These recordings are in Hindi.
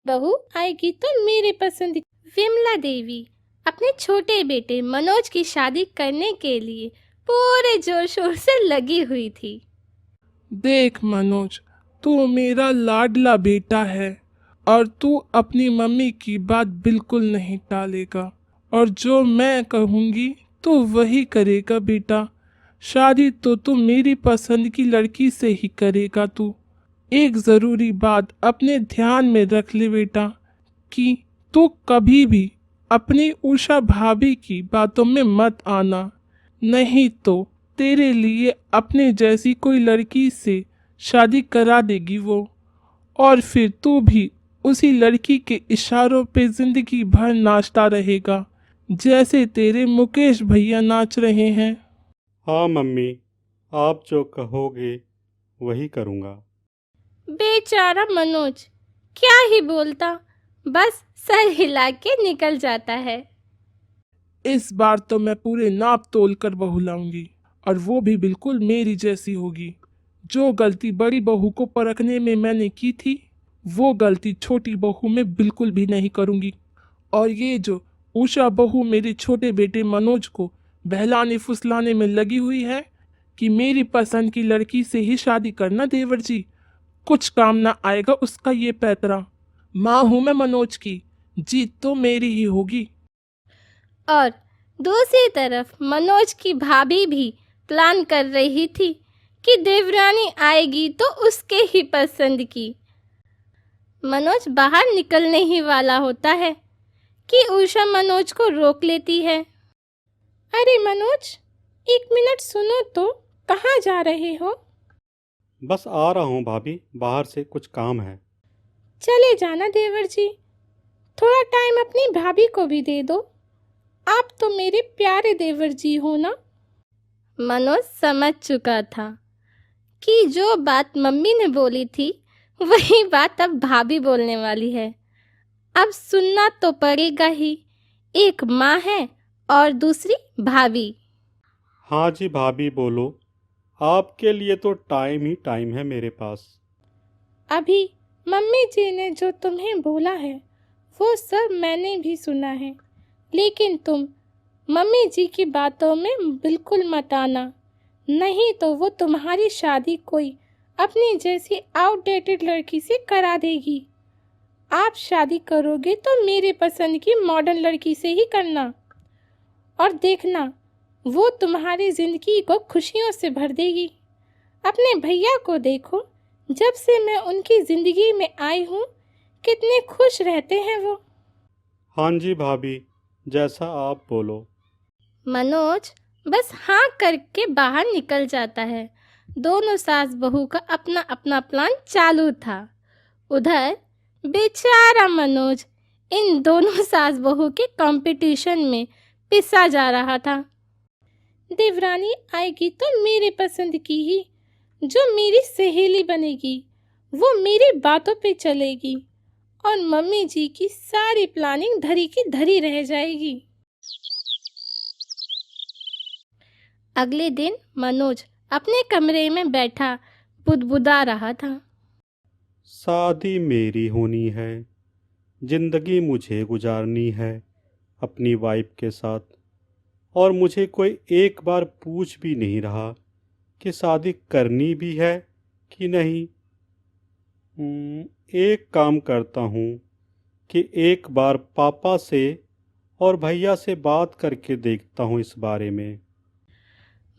बहू आएगी तो मेरे पसंद विमला देवी अपने छोटे बेटे मनोज की शादी करने के लिए पूरे जोर शोर से लगी हुई थी। देख मनोज, तू मेरा लाडला बेटा है और तू अपनी मम्मी की बात बिल्कुल नहीं टालेगा और जो मैं कहूँगी तो वही करेगा बेटा। शादी तो तू मेरी पसंद की लड़की से ही करेगा। तू एक ज़रूरी बात अपने ध्यान में रख ले बेटा कि तू कभी भी अपनी उषा भाभी की बातों में मत आना, नहीं तो तेरे लिए अपने जैसी कोई लड़की से शादी करा देगी वो, और फिर तू भी उसी लड़की के इशारों पे जिंदगी भर नाचता रहेगा जैसे तेरे मुकेश भैया नाच रहे हैं। हाँ मम्मी, आप जो कहोगे वही करूँगा। बेचारा मनोज क्या ही बोलता, बस सर हिला के निकल जाता है। इस बार तो मैं पूरे नाप तोल कर बहू लाऊंगी और वो भी बिल्कुल मेरी जैसी होगी। जो गलती बड़ी बहू को परखने में मैंने की थी वो गलती छोटी बहू में बिल्कुल भी नहीं करूंगी। और ये जो उषा बहू मेरे छोटे बेटे मनोज को बहलाने फुसलाने में लगी हुई है कि मेरी पसंद की लड़की से ही शादी करना देवर जी, कुछ काम ना आएगा उसका ये पैतरा। माँ हूं मैं मनोज की, जीत तो मेरी ही होगी। और दूसरी तरफ मनोज की भाभी भी प्लान कर रही थी कि देवरानी आएगी तो उसके ही पसंद की। मनोज बाहर निकलने ही वाला होता है कि उषा मनोज को रोक लेती है। अरे मनोज, एक मिनट सुनो तो, कहाँ जा रहे हो? बस आ रहा हूँ भाभी, बाहर से कुछ काम है। चले जाना देवर जी, थोड़ा टाइम अपनी भाभी को भी दे दो। आप तो मेरे प्यारे देवर जी हो ना। मनोज समझ चुका था कि जो बात मम्मी ने बोली थी वही बात अब भाभी बोलने वाली है। अब सुनना तो पड़ेगा ही, एक माँ है और दूसरी भाभी। हाँ जी भाभी बोलो, आपके लिए तो टाइम ही टाइम है मेरे पास। अभी मम्मी जी ने जो तुम्हें बोला है वो सब मैंने भी सुना है, लेकिन तुम मम्मी जी की बातों में बिल्कुल मत आना, नहीं तो वो तुम्हारी शादी कोई अपनी जैसी आउटडेटेड लड़की से करा देगी। आप शादी करोगे तो मेरे पसंद की मॉडर्न लड़की से ही करना, और देखना वो तुम्हारी जिंदगी को खुशियों से भर देगी। अपने भैया को देखो, जब से मैं उनकी जिंदगी में आई हूँ कितने खुश रहते हैं वो। हाँ जी भाभी, जैसा आप बोलो। मनोज बस हाँ करके बाहर निकल जाता है। दोनों सास बहू का अपना अपना प्लान चालू था। उधर बेचारा मनोज इन दोनों सास बहू के कंपटीशन में पिसा जा रहा था। देवरानी आएगी तो मेरे पसंद की ही, जो मेरी सहेली बनेगी, वो मेरी बातों पे चलेगी और मम्मी जी की सारी प्लानिंग धरी की धरी रह जाएगी। अगले दिन मनोज अपने कमरे में बैठा बुदबुदा रहा था। शादी मेरी होनी है, जिंदगी मुझे गुजारनी है अपनी वाइफ के साथ, और मुझे कोई एक बार पूछ भी नहीं रहा कि शादी करनी भी है कि नहीं। एक काम करता हूँ कि एक बार पापा से और भैया से बात करके देखता हूँ इस बारे में।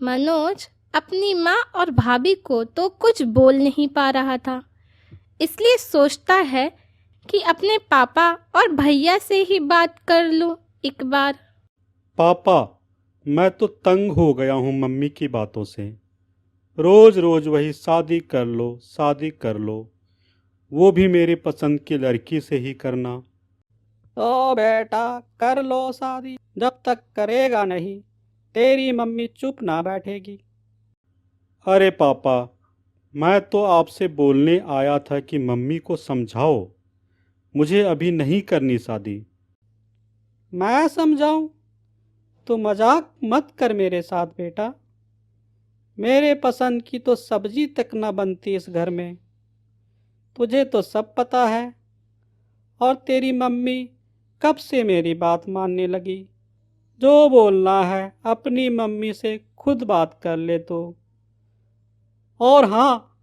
मनोज अपनी माँ और भाभी को तो कुछ बोल नहीं पा रहा था, इसलिए सोचता है कि अपने पापा और भैया से ही बात कर लूं एक बार। पापा, मैं तो तंग हो गया हूँ मम्मी की बातों से। रोज रोज वही शादी कर लो, शादी कर लो, वो भी मेरी पसंद की लड़की से ही करना। तो बेटा कर लो शादी, जब तक करेगा नहीं तेरी मम्मी चुप ना बैठेगी। अरे पापा, मैं तो आपसे बोलने आया था कि मम्मी को समझाओ, मुझे अभी नहीं करनी शादी। मैं समझाऊं? तू मजाक मत कर मेरे साथ बेटा। मेरे पसंद की तो सब्जी तक न बनती इस घर में, तुझे तो सब पता है। और तेरी मम्मी कब से मेरी बात मानने लगी। जो बोलना है अपनी मम्मी से खुद बात कर ले तो। और हाँ,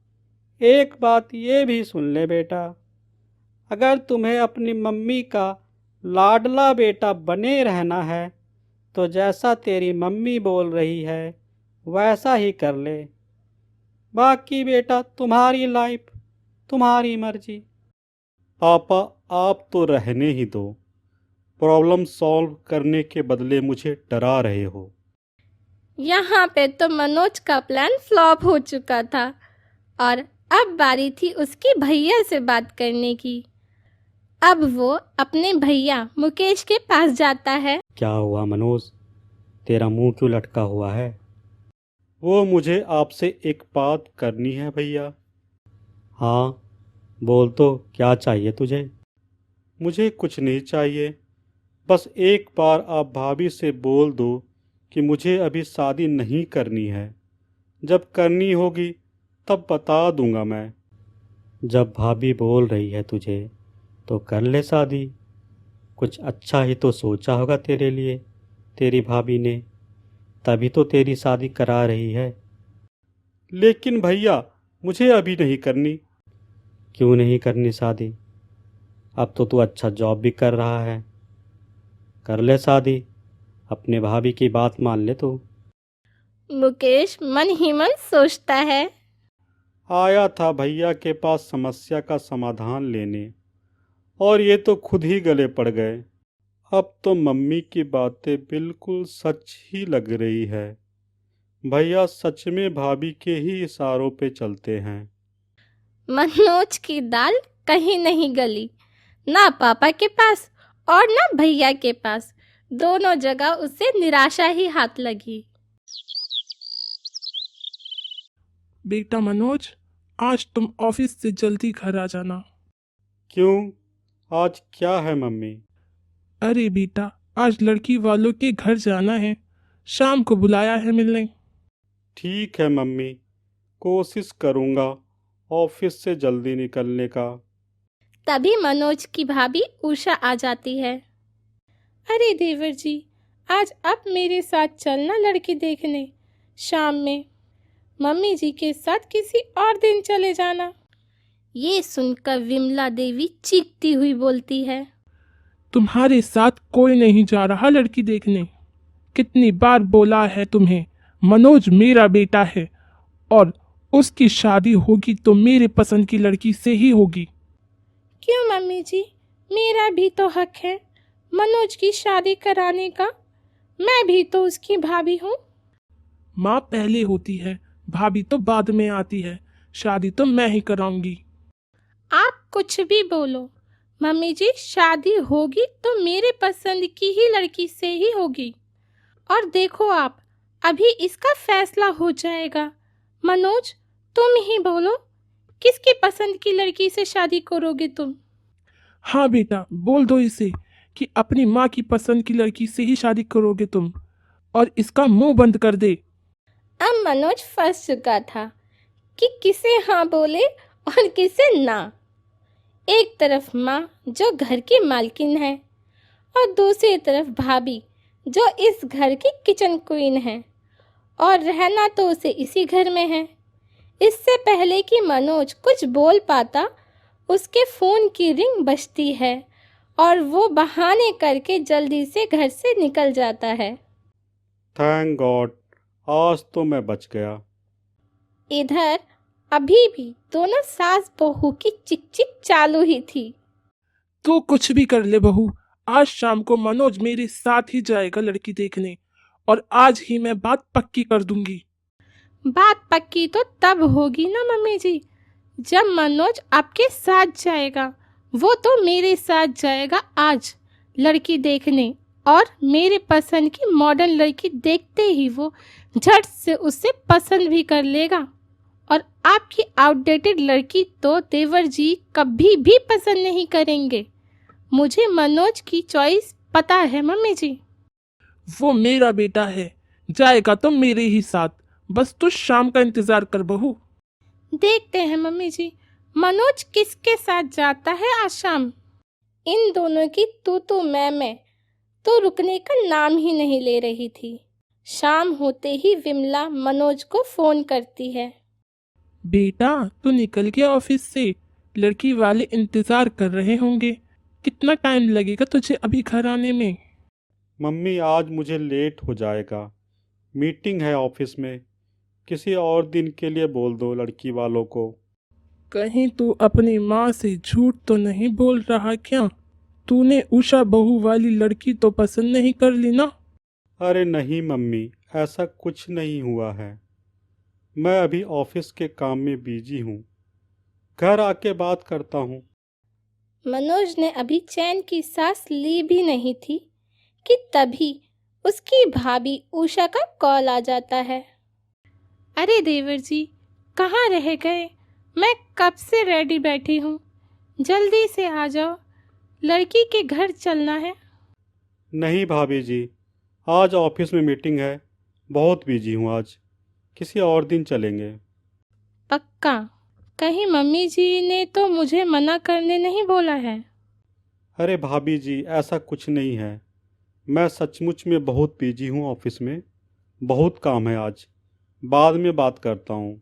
एक बात ये भी सुन ले बेटा, अगर तुम्हें अपनी मम्मी का लाडला बेटा बने रहना है तो जैसा तेरी मम्मी बोल रही है वैसा ही कर ले। बाकी बेटा तुम्हारी लाइफ, तुम्हारी मर्जी। पापा, आप तो रहने ही दो। प्रॉब्लम सॉल्व करने के बदले मुझे डरा रहे हो। यहाँ पे तो मनोज का प्लान फ्लॉप हो चुका था और अब बारी थी उसकी भैया से बात करने की। अब वो अपने भैया मुकेश के पास जाता है। क्या हुआ मनोज, तेरा मुंह क्यों लटका हुआ है? वो मुझे आपसे एक बात करनी है भैया। हाँ बोल, तो क्या चाहिए तुझे? मुझे कुछ नहीं चाहिए, बस एक बार आप भाभी से बोल दो कि मुझे अभी शादी नहीं करनी है। जब करनी होगी तब बता दूंगा मैं। जब भाभी बोल रही है तुझे तो कर ले शादी। कुछ अच्छा ही तो सोचा होगा तेरे लिए तेरी भाभी ने, तभी तो तेरी शादी करा रही है। लेकिन भैया, मुझे अभी नहीं करनी। क्यों नहीं करनी शादी? अब तो तू अच्छा जॉब भी कर रहा है, कर ले शादी। अपने भाभी की बात मान ले तू। मुकेश मन ही मन सोचता है। आया था भैया के पास समस्या का समाधान लेने, और ये तो खुद ही गले पड़ गए। अब तो मम्मी की बातें बिल्कुल सच ही लग रही है। भैया सच में भाभी के ही इशारों पे चलते हैं। मनोज की दाल कहीं नहीं गली, ना पापा के पास और ना भैया के पास। दोनों जगह उसे निराशा ही हाथ लगी। बेटा मनोज, आज तुम ऑफिस से जल्दी घर आ जाना। क्यों, आज क्या है मम्मी? अरे बेटा, आज लड़की वालों के घर जाना है, शाम को बुलाया है मिलने। ठीक है मम्मी, कोशिश करूँगा ऑफिस से जल्दी निकलने का। तभी मनोज की भाभी उषा आ जाती है। अरे देवर जी, आज आप मेरे साथ चलना लड़की देखने शाम में। मम्मी जी के साथ किसी और दिन चले जाना। ये सुनकर विमला देवी चीखती हुई बोलती है। तुम्हारे साथ कोई नहीं जा रहा लड़की देखने। कितनी बार बोला है तुम्हें, मनोज मेरा बेटा है और उसकी शादी होगी तो मेरे पसंद की लड़की से ही होगी। क्यों मम्मी जी, मेरा भी तो हक है मनोज की शादी कराने का। मैं भी तो उसकी भाभी हूँ। माँ पहले होती है, भाभी तो बाद में आती है। शादी तो मैं ही कराऊंगी। आप कुछ भी बोलो मम्मी जी, शादी होगी तो मेरे पसंद की ही लड़की से ही होगी। और देखो आप, अभी इसका फैसला हो जाएगा। मनोज, तुम ही बोलो, किसकी पसंद की लड़की से शादी करोगे तुम? हाँ बेटा, बोल दो इसे कि अपनी माँ की पसंद की लड़की से ही शादी करोगे तुम, और इसका मुंह बंद कर दे। अब मनोज फंस चुका था कि किसे हाँ बोले और किसे ना। एक तरफ माँ जो घर की मालकिन है और दूसरी तरफ भाभी जो इस घर की किचन क्वीन है, और रहना तो उसे इसी घर में है। इससे पहले कि मनोज कुछ बोल पाता, उसके फ़ोन की रिंग बजती है और वो बहाने करके जल्दी से घर से निकल जाता है। थैंक गॉड, आज तो मैं बच गया। इधर अभी भी दोनों सास बहू की चिक चिक चालू ही थी। तू कुछ भी कर ले बहू, आज शाम को मनोज मेरे साथ ही जाएगा लड़की देखने, और आज ही मैं बात पक्की कर दूंगी। बात पक्की तो तब होगी ना मम्मी जी, जब मनोज आपके साथ जाएगा। वो तो मेरे साथ जाएगा आज लड़की देखने, और मेरे पसंद की मॉडर्न लड़की देखते ही वो झट से उसे पसंद भी कर लेगा। और आपकी आउटडेटेड लड़की तो देवर जी कभी भी पसंद नहीं करेंगे। मुझे मनोज की चॉइस पता है मम्मी जी। वो मेरा बेटा है, जाएगा तो मेरे ही साथ। बस तू शाम का इंतजार कर बहू। देखते हैं मम्मी जी, मनोज किसके साथ जाता है आज शाम। इन दोनों की तू मैं तो रुकने का नाम ही नहीं ले रही थी। शाम होते ही विमला मनोज को फोन करती है। बेटा, तू निकल गया ऑफिस से? लड़की वाले इंतजार कर रहे होंगे। कितना टाइम लगेगा तुझे अभी घर आने में? मम्मी आज मुझे लेट हो जाएगा, मीटिंग है ऑफिस में। किसी और दिन के लिए बोल दो लड़की वालों को। कहीं तू अपनी माँ से झूठ तो नहीं बोल रहा क्या? तूने उषा बहू वाली लड़की तो पसंद नहीं कर ली ना? अरे नहीं मम्मी, ऐसा कुछ नहीं हुआ है। मैं अभी ऑफिस के काम में बिजी हूँ, घर आके बात करता हूँ। मनोज ने अभी चैन की सांस ली भी नहीं थी कि तभी उसकी भाभी उषा का कॉल आ जाता है। अरे देवर जी, कहाँ रह गए? मैं कब से रेडी बैठी हूँ, जल्दी से आ जाओ, लड़की के घर चलना है। नहीं भाभी जी, आज ऑफिस में मीटिंग है, बहुत बिजी हूँ आज। किसी और दिन चलेंगे। पक्का? कहीं मम्मी जी ने तो मुझे मना करने नहीं बोला है? अरे भाभी जी, ऐसा कुछ नहीं है। मैं सचमुच में बहुत बिजी हूँ ऑफिस में, बहुत काम है आज। बाद में बात करता हूँ।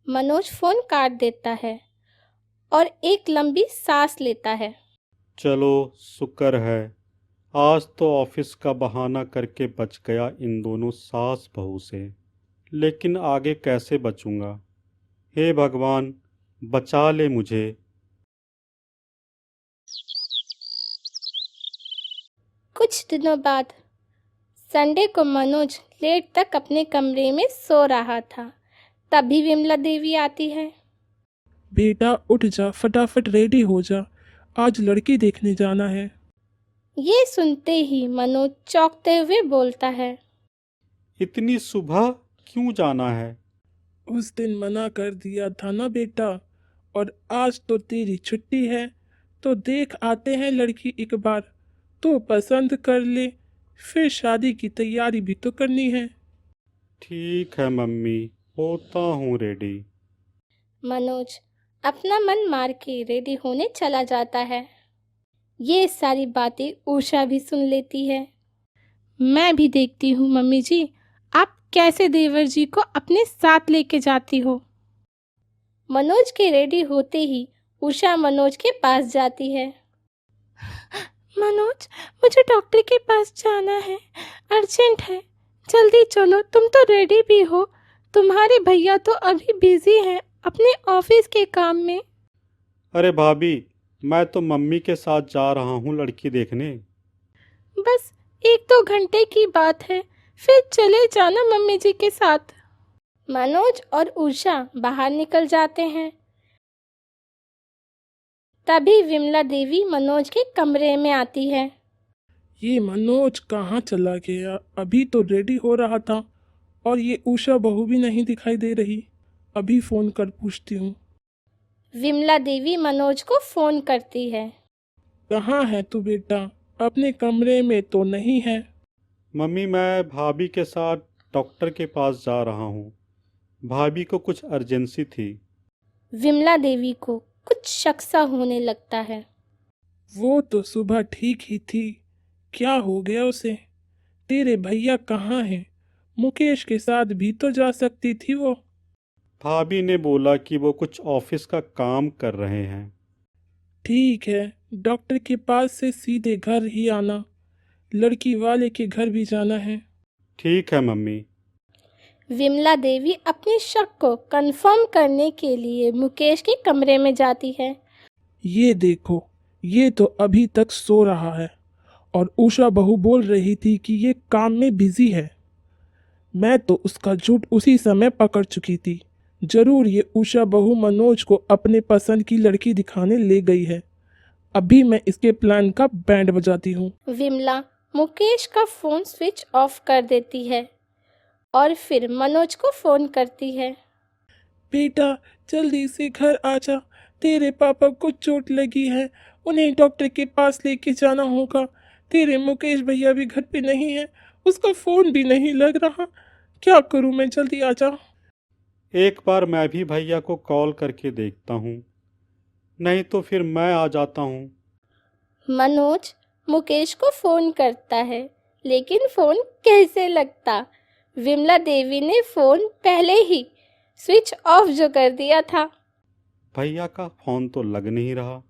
मनोज फोन काट देता है और एक लंबी सांस लेता है। चलो शुक्र है, आज तो ऑफिस का बहाना करके बच गया इन दोनों सास बहू से। लेकिन आगे कैसे बचूंगा? हे भगवान, बचा ले मुझे। कुछ दिनों बाद संडे को मनोज लेट तक अपने कमरे में सो रहा था। तभी विमला देवी आती है। बेटा उठ जा, फटाफट रेडी हो जा, आज लड़की देखने जाना है। ये सुनते ही मनोज चौंकते हुए बोलता है। इतनी सुबह क्यों जाना है? उस दिन मना कर दिया था ना बेटा, और आज तो तेरी छुट्टी है, तो देख आते हैं लड़की एक बार। तो पसंद कर ले, फिर शादी की तैयारी भी तो करनी है। ठीक है मम्मी, होता हूँ रेडी। मनोज अपना मन मार के रेडी होने चला जाता है। ये सारी बातें उषा भी सुन लेती है। मैं भी देखती हूँ मम्मी जी, आप कैसे देवर जी को अपने साथ लेके जाती हो। मनोज के रेडी होते ही उषा मनोज के पास जाती है। मनोज, मुझे डॉक्टर के पास जाना है, अर्जेंट है, जल्दी चलो। तुम तो रेडी भी हो, तुम्हारे भैया तो अभी बिजी हैं अपने ऑफिस के काम में। अरे भाभी, मैं तो मम्मी के साथ जा रहा हूँ लड़की देखने। बस 1-2 घंटे की बात है, फिर चले जाना मम्मी जी के साथ। मनोज और उषा बाहर निकल जाते हैं। तभी विमला देवी मनोज के कमरे में आती है। ये मनोज कहाँ चला गया? अभी तो रेडी हो रहा था, और ये उषा बहू भी नहीं दिखाई दे रही। अभी फोन कर पूछती हूँ। विमला देवी मनोज को फोन करती है। कहाँ है तू बेटा? अपने कमरे में तो नहीं है। मम्मी, मैं भाभी के साथ डॉक्टर के पास जा रहा हूँ। भाभी को कुछ अर्जेंसी थी। विमला देवी को कुछ शक सा होने लगता है। वो तो सुबह ठीक ही थी, क्या हो गया उसे? तेरे भैया कहाँ हैं? मुकेश के साथ भी तो जा सकती थी वो। भाभी ने बोला कि वो कुछ ऑफिस का काम कर रहे हैं। ठीक है, डॉक्टर के पास से सीधे घर ही आना, लड़की वाले के घर भी जाना है। ठीक है मम्मी। विमला देवी अपने शक को कंफर्म करने के लिए मुकेश के कमरे में जाती है। ये देखो, ये तो अभी तक सो रहा है, और उषा बहू बोल रही थी कि ये काम में बिजी है। मैं तो उसका झूठ उसी समय पकड़ चुकी थी। जरूर ये उषा बहू मनोज को अपने पसंद की लड़की दिखाने ले गई है। अभी मैं इसके प्लान का बैंड बजाती हूँ। विमला मुकेश का फोन स्विच ऑफ कर देती है और फिर मनोज को फोन करती है। बेटा जल्दी से घर आ जा, तेरे पापा को चोट लगी है, उन्हें डॉक्टर के पास लेके जाना होगा। तेरे मुकेश भैया भी घर पे नहीं है, उसका फोन भी नहीं लग रहा। क्या करूँ मैं? जल्दी आ जा। एक बार मैं भी भैया को कॉल करके देखता हूँ, नहीं तो फिर मैं आ जाता हूँ। मनोज मुकेश को फ़ोन करता है, लेकिन फ़ोन कैसे लगता। विमला देवी ने फ़ोन पहले ही स्विच ऑफ जो कर दिया था। भैया का फ़ोन तो लग नहीं रहा।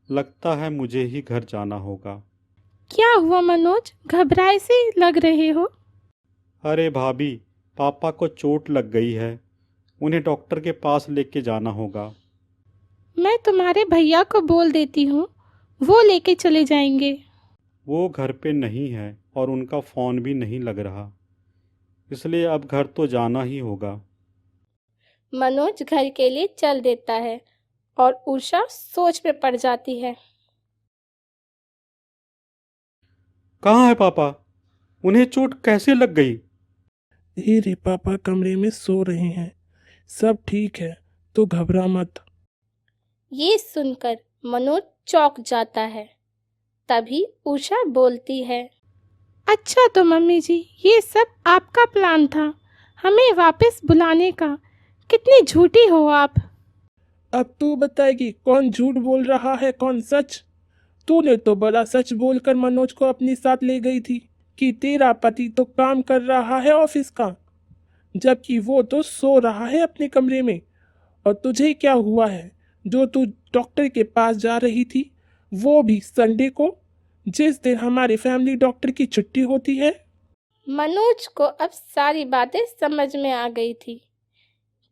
लगता है मुझे ही घर जाना होगा। क्या हुआ मनोज, घबराए से लग रहे हो। अरे भाभी, पापा को चोट लग गई है। उन्हें डॉक्टर के पास लेके जाना होगा। मैं तुम्हारे भैया को बोल देती हूँ, वो लेके चले जाएंगे। वो घर पे नहीं है और उनका फ़ोन भी नहीं लग रहा, इसलिए अब घर तो जाना ही होगा। मनोज घर के लिए चल देता है और उषा सोच में पड़ जाती है। कहाँ है पापा? उन्हें चोट कैसे लग गई? तेरे पापा कमरे में सो रहे हैं, सब ठीक है, तो घबरा मत। ये सुनकर मनोज चौंक जाता है। तभी उषा बोलती है, अच्छा तो मम्मी जी, ये सब आपका प्लान था हमें वापस बुलाने का। कितनी झूठी हो आप। अब तू बताएगी कौन झूठ बोल रहा है कौन सच। तूने तो बड़ा सच बोलकर मनोज को अपने साथ ले गई थी कि तेरा पति तो काम कर रहा है ऑफिस का, जबकि वो तो सो रहा है अपने कमरे में। और तुझे क्या हुआ है जो तू डॉक्टर के पास जा रही थी, वो भी संडे को, जिस दिन हमारे फैमिली डॉक्टर की छुट्टी होती है। मनोज को अब सारी बातें समझ में आ गई थी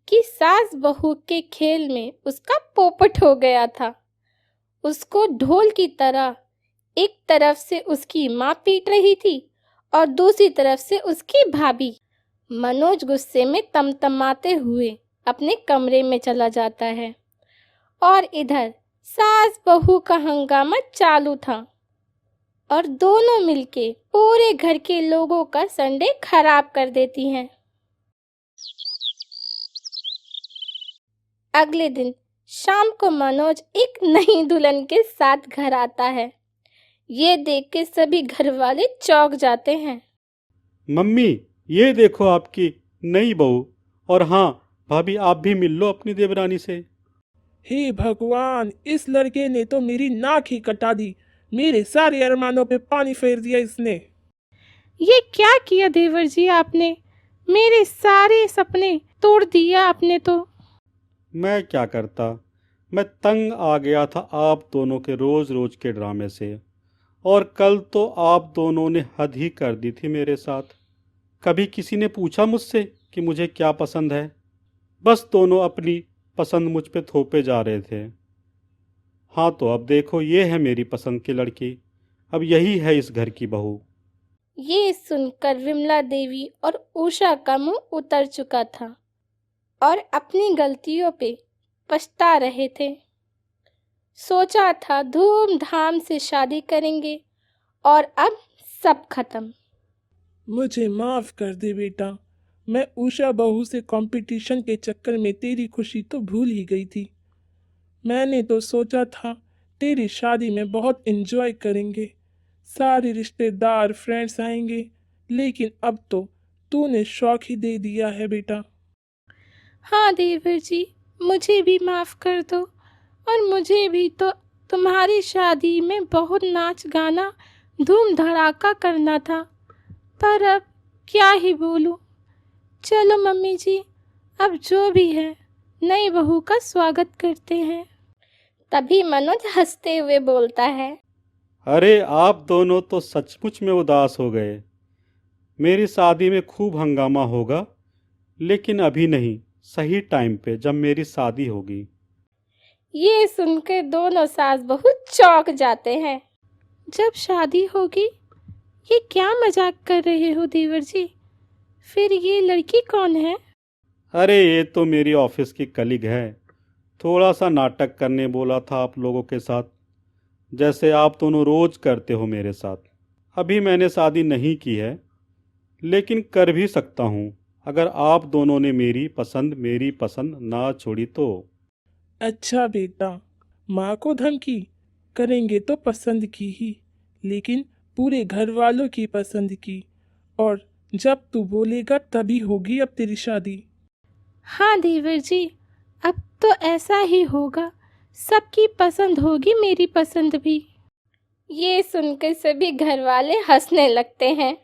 कि सास बहू के खेल में उसका पोपट हो गया था। उसको ढोल की तरह एक तरफ से उसकी माँ पीट रही थी और दूसरी तरफ से उसकी भाभी। मनोज गुस्से में तमतमाते हुए अपने कमरे में चला जाता है और इधर सास बहू का हंगामा चालू था और दोनों मिलके पूरे घर के लोगों का संडे खराब कर देती हैं। अगले दिन शाम को मनोज एक नई दुल्हन के साथ घर आता है। ये देख के सभी घर वाले चौंक जाते हैं। मम्मी, ये देखो आपकी नई बहू। और हाँ भाभी, आप भी मिल लो अपनी देवरानी से। हे भगवान, इस लड़के ने तो मेरी नाक ही कटा दी। मेरे सारे अरमानों पे पानी फेर दिया इसने। ये क्या किया देवर जी आपने, मेरे सारे सपने तोड़ दिया आपने तो। मैं क्या करता, मैं तंग आ गया था आप दोनों के रोज़ रोज़ के ड्रामे से। और कल तो आप दोनों ने हद ही कर दी थी मेरे साथ। कभी किसी ने पूछा मुझसे कि मुझे क्या पसंद है? बस दोनों अपनी पसंद मुझ पे थोपे जा रहे थे। हाँ तो अब देखो, ये है मेरी पसंद की लड़की। अब यही है इस घर की बहू। ये सुनकर विमला देवी और उषा का मुंह उतर चुका था और अपनी गलतियों पे पछता रहे थे। सोचा था धूमधाम से शादी करेंगे और अब सब खत्म। मुझे माफ कर दे बेटा, मैं उषा बहू से कंपटीशन के चक्कर में तेरी खुशी तो भूल ही गई थी। मैंने तो सोचा था तेरी शादी में बहुत एंजॉय करेंगे, सारे रिश्तेदार फ्रेंड्स आएंगे, लेकिन अब तो तूने शौक ही दे दिया है बेटा। हाँ देवर जी, मुझे भी माफ़ कर दो। और मुझे भी तो तुम्हारी शादी में बहुत नाच गाना धूम धड़ाका करना था, पर अब क्या ही बोलूं। चलो मम्मी जी, अब जो भी है नई बहू का स्वागत करते हैं। तभी मनोज हंसते हुए बोलता है, अरे आप दोनों तो सचमुच में उदास हो गए। मेरी शादी में खूब हंगामा होगा, लेकिन अभी नहीं, सही टाइम पे जब मेरी शादी होगी। ये सुनकर दोनों सास बहू चौंक जाते हैं। जब शादी होगी? ये क्या मजाक कर रहे हो देवर जी? फिर ये लड़की कौन है? अरे ये तो मेरी ऑफिस की कलीग है। थोड़ा सा नाटक करने बोला था आप लोगों के साथ, जैसे आप दोनों रोज करते हो मेरे साथ। अभी मैंने शादी नहीं की है, लेकिन कर भी सकता हूँ अगर आप दोनों ने मेरी पसंद ना छोड़ी तो। अच्छा बेटा, माँ को धमकी करेंगे तो पसंद की ही, लेकिन पूरे घर वालों की पसंद की। और जब तू बोलेगा तभी होगी अब तेरी शादी। हाँ देवर जी, अब तो ऐसा ही होगा। सबकी पसंद होगी, मेरी पसंद भी। ये सुनकर सभी घर वाले हंसने लगते हैं।